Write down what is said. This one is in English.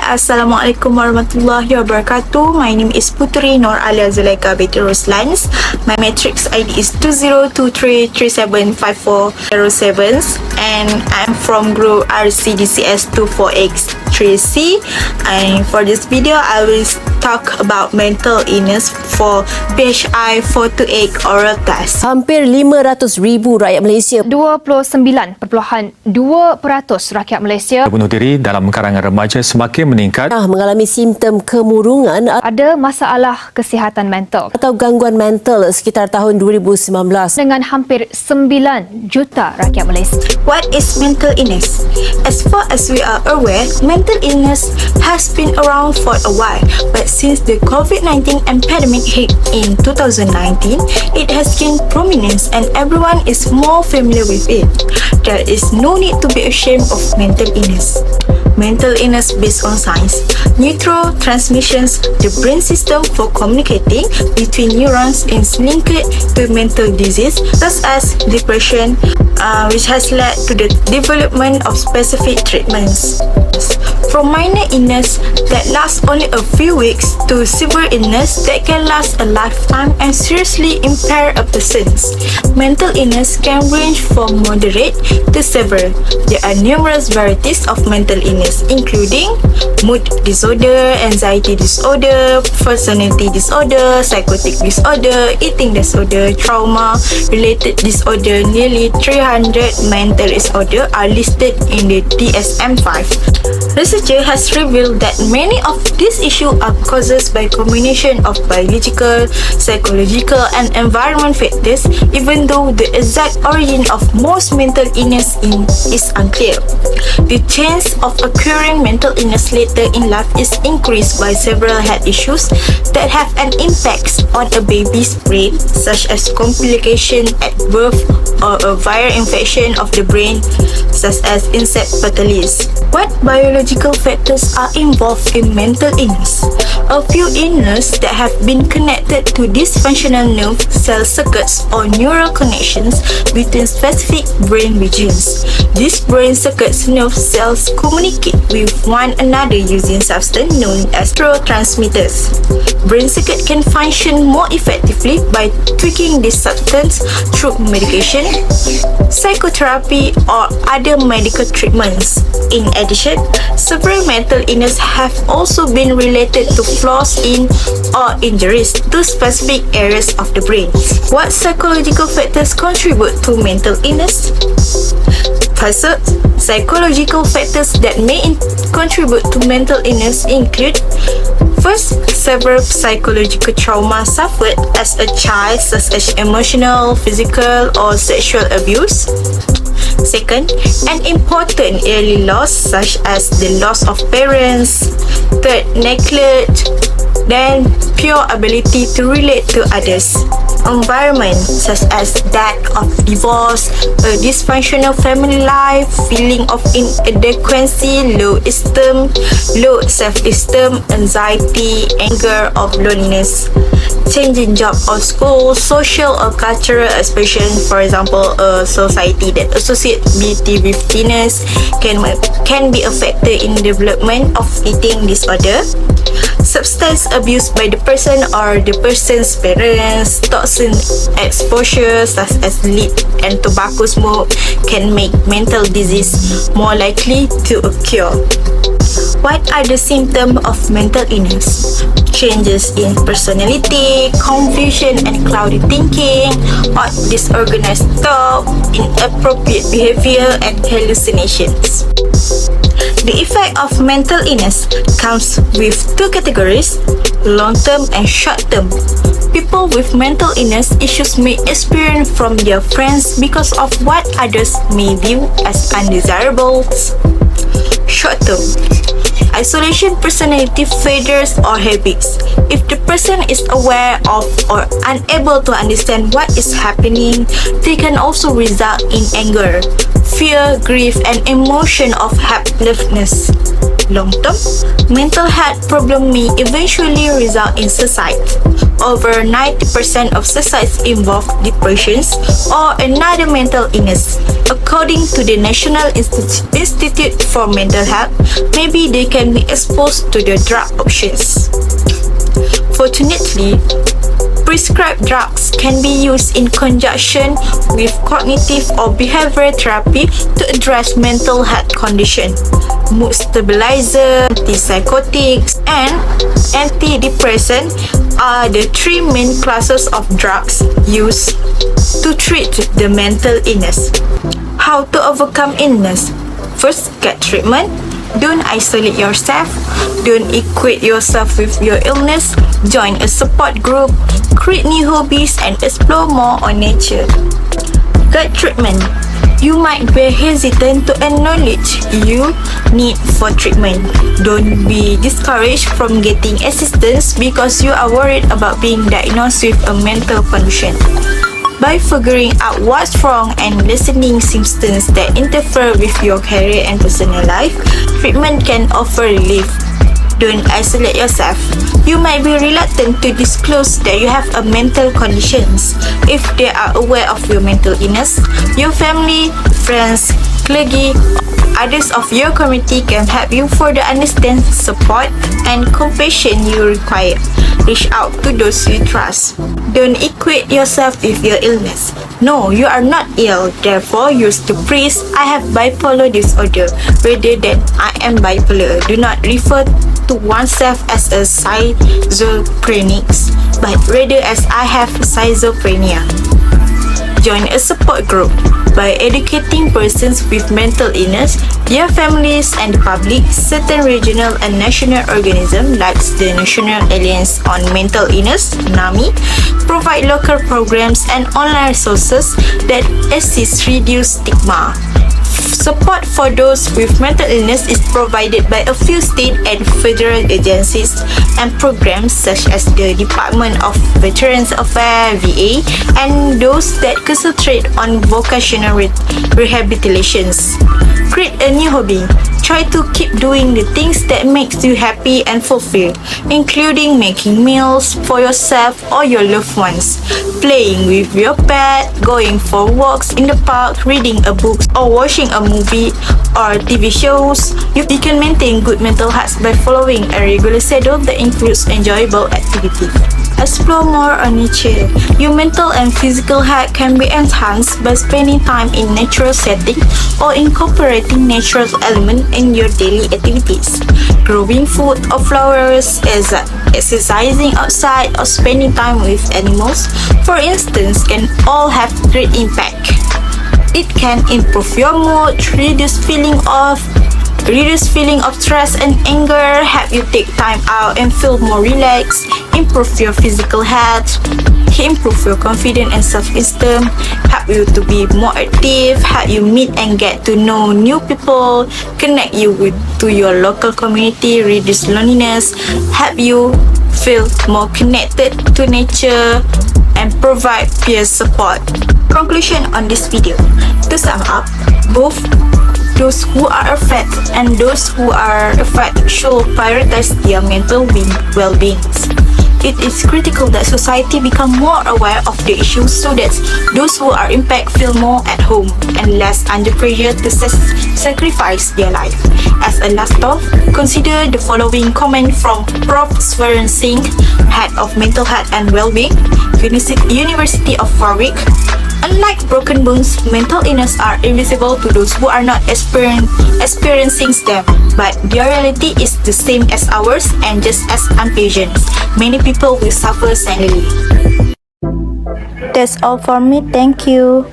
Assalamualaikum warahmatullahi wabarakatuh. My name is Puteri Nor Aliya ZULAIKA binti ROSLAN. My matrix ID is 2023375407 and I'm from group RCDCS 24X3C. And for this video, I will talk about mental illness for PHI 428 oral test. Hampir 500,000 rakyat Malaysia, 29.2% rakyat Malaysia bunuh diri dalam kalangan remaja semakin meningkat. mengalami simptom kemurungan ada masalah kesihatan mental atau gangguan mental sekitar tahun 2019. dengan hampir 9 juta rakyat Malaysia. What is mental illness? As far as we are aware, mental illness has been around for a while, but since the COVID-19 pandemic hit in 2019, it has gained prominence and everyone is more familiar with it. There is no need to be ashamed of mental illness. Mental illness based on science. Neurotransmissions, the brain system for communicating between neurons, is linked to mental disease such as depression, which has led to the development of specific treatments. From minor illness that lasts only a few weeks to severe illness that can last a lifetime and seriously impair a person. Mental illness can range from moderate to severe. There are numerous varieties of mental illness, including mood disorder, anxiety disorder, personality disorder, psychotic disorder, eating disorder, trauma-related disorder. Nearly 300 mental disorders are listed in the DSM-5. Research has revealed that many of these issues are caused by combination of biological, psychological, and environment factors, even though the exact origin of most mental illness is unclear. The chance of occurring mental illness later in life is increased by several health issues that have an impact on a baby's brain, such as complication at birth or a viral infection of the brain, such as encephalitis. What biological factors are involved in mental illness? A few illnesses that have been connected to dysfunctional nerve cell circuits or neural connections between specific brain regions. These brain circuits nerve cells communicate with one another using substance known as neurotransmitters. Brain circuit can function more effectively by tweaking this substance through medication, psychotherapy, or other medical treatments. In addition, several mental illness have also been related to flaws in or injuries to specific areas of the brain. What psychological factors contribute to mental illness? First, psychological factors that may contribute to mental illness include: first, several psychological trauma suffered as a child, such as emotional, physical, or sexual abuse. Second, an important early loss such as the loss of parents. Third, neglect. Then, pure ability to relate to others. Environment such as that of divorce, a dysfunctional family life, feeling of inadequacy, low self-esteem, anxiety, anger, or loneliness. Changing job or school, social or cultural expression, for example, a society that associates beauty with thinness can be affected in development of eating disorder. Substance abuse by the person or the person's parents, toxin exposure such as lead and tobacco smoke can make mental disease more likely to occur. What are the symptoms of mental illness? Changes in personality, confusion and cloudy thinking, or disorganized thought, inappropriate behavior, and hallucinations. The effect of mental illness comes with two categories: long-term and short-term. People with mental illness issues may experience from their friends because of what others may view as undesirable. Short-term: isolation, personality failures, or habits. If the person is aware of or unable to understand what is happening, they can also result in anger, fear, grief, and emotion of helplessness. long term, mental health problem may eventually result in suicide. Over 90% of suicides involve depressions or another mental illness. According to the National Institute for Mental Health, maybe they can be exposed to the drug options. Fortunately, prescribed drugs can be used in conjunction with cognitive or behavioral therapy to address mental health condition. Mood stabilizer, antipsychotics, and antidepressant are the three main classes of drugs used to treat the mental illness. How to overcome illness? First, get treatment. Don't isolate yourself. Don't equate yourself with your illness. Join a support group, create new hobbies, and explore more on nature. Get treatment. You might be hesitant to acknowledge you need for treatment. Don't be discouraged from getting assistance because you are worried about being diagnosed with a mental condition. By figuring out what's wrong and listening symptoms that interfere with your career and personal life, treatment can offer relief. Don't isolate yourself. You might be reluctant to disclose that you have a mental condition. If they are aware of your mental illness, your family, friends, clergy, others of your community can help you further understand, support, and compassion you require. Reach out to those you trust. Don't equate yourself with your illness. No, you are not ill. Therefore, use the phrase, I have bipolar disorder, rather than I am bipolar. Do not refer to oneself as a schizophrenic, but rather as I have schizophrenia. Join a support group. By educating persons with mental illness, their families, and the public, certain regional and national organisms like the National Alliance on Mental Illness (NAMI) provide local programs and online resources that assist reduce stigma. Support for those with mental illness is provided by a few state and federal agencies and programs such as the Department of Veterans Affairs (VA) and those that concentrate on vocational rehabilitations. Create a new hobby. Try to keep doing the things that makes you happy and fulfilled, including making meals for yourself or your loved ones, playing with your pet, going for walks in the park, reading a book, or watching a movie or TV shows. You can maintain good mental health by following a regular schedule that includes enjoyable activity. Explore more on nature. Your mental and physical health can be enhanced by spending time in natural settings or incorporating natural elements in your daily activities. Growing food or flowers, exercising outside, or spending time with animals, for instance, can all have great impact. It can improve your mood, reduce feeling of stress and anger, help you take time out and feel more relaxed, improve your physical health, improve your confidence and self-esteem, help you to be more active, help you meet and get to know new people, connect you to your local community, reduce loneliness, help you feel more connected to nature, and provide peer support. Conclusion on this video. To sum up, both those who are affected and those who are affected should prioritize their mental well-being. It is critical that society become more aware of the issue so that those who are impacted feel more at home and less under pressure to sacrifice their life. As a last thought, consider the following comment from Prof. Swaran Singh, Head of Mental Health and Wellbeing, University of Warwick. Unlike broken bones, mental illness are invisible to those who are not experiencing them, but their reality is the same as ours and just as unpleasant. Many people will suffer silently. That's all for me. Thank you.